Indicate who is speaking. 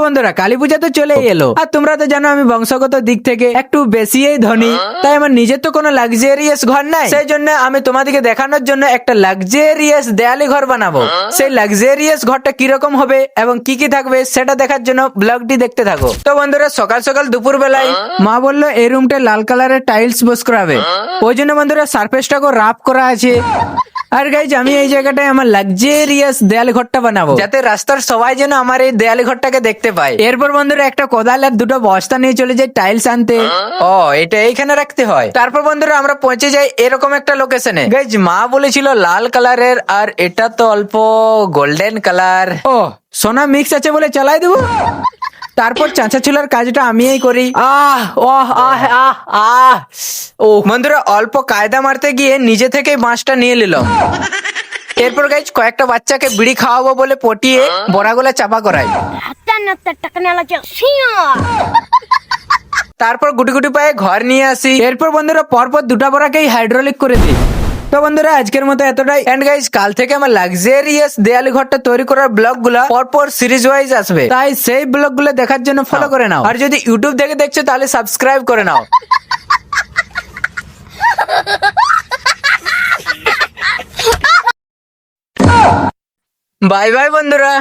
Speaker 1: বন্ধুরা কালী পূজা তো চলেই এলো, আর তোমরা তো জানো আমি বংশগত দিক থেকে একটু বেশিই ধনী, তাই আমার নিজের তো কোনো লাক্সারিয়াস ঘর নাই। সেই জন্য আমি তোমাদেরকে দেখানোর জন্য একটা লাক্সারিয়াস দেয়ালি ঘর বানাবো। সেই লাক্সারিয়াস ঘরটা কিরকম হবে এবং কি কি থাকবে সেটা দেখার জন্য ব্লগটি দেখতে থাকো। তো বন্ধুরা সকাল সকাল দুপুর বেলায় মা বললো এই রুমটা লাল কালারের টাইলস বস করাবে, ওই জন্য বন্ধুরা সারফেসটাকে রাফ করা আছে। আর গাইজ আমি এই জায়গাটায় আমার লাক্সারিয়াস দেয়ালি ঘরটা বানাবো, যাতে রাস্তার সবাই যেন আমার এই দেয়ালি ঘরটাকে দেখতে পায়। এরপর বন্ধুরা একটা কোদাল আর দুটো বস্তা নিয়ে চলে যাই টাইলস আনতে। ও এটা এইখানে রাখতে হয়। তারপর বন্ধুরা আমরা পৌঁছে যাই এরকম একটা লোকেশনে। গাইজ মা বলেছিল লাল কালারের, আর এটা তো অল্প গোল্ডেন কালার। ও সোনা মিক্স আছে বলে চালাই দেবো। তারপর চাঁচা চুলার কাজটা আমিই করি। ও বন্ধুরা অল্প কায়দা মারতে গিয়ে নিজে থেকেই বাঁশটা নিয়ে নিল। এরপর গাইজ কয়েকটা বাচ্চাকে বিড়ি খাওয়াবো বলে পটিয়ে বড়াগুলা চাপা করাই। তারপর গুটি গুটি পায়ে ঘর নিয়ে আসি। এরপর বন্ধুরা পরপর দুটা বড়াকেই হাইড্রোলিক করে দিই। তো বন্ধুরা আজকের মতো এতটাই। এন্ড গাইজ কাল থেকে আমার লাক্সারিয়াস দেয়ালি ঘরটা তৈরি করার ব্লগ গুলা পরপর সিরিজ ওয়াইজ আসবে, তাই সেই ব্লগ গুলো দেখার জন্য ফলো করে নাও। আর যদি ইউটিউব থেকে দেখছো তাহলে সাবস্ক্রাইব করে নাও। বাই বাই বন্ধুরা।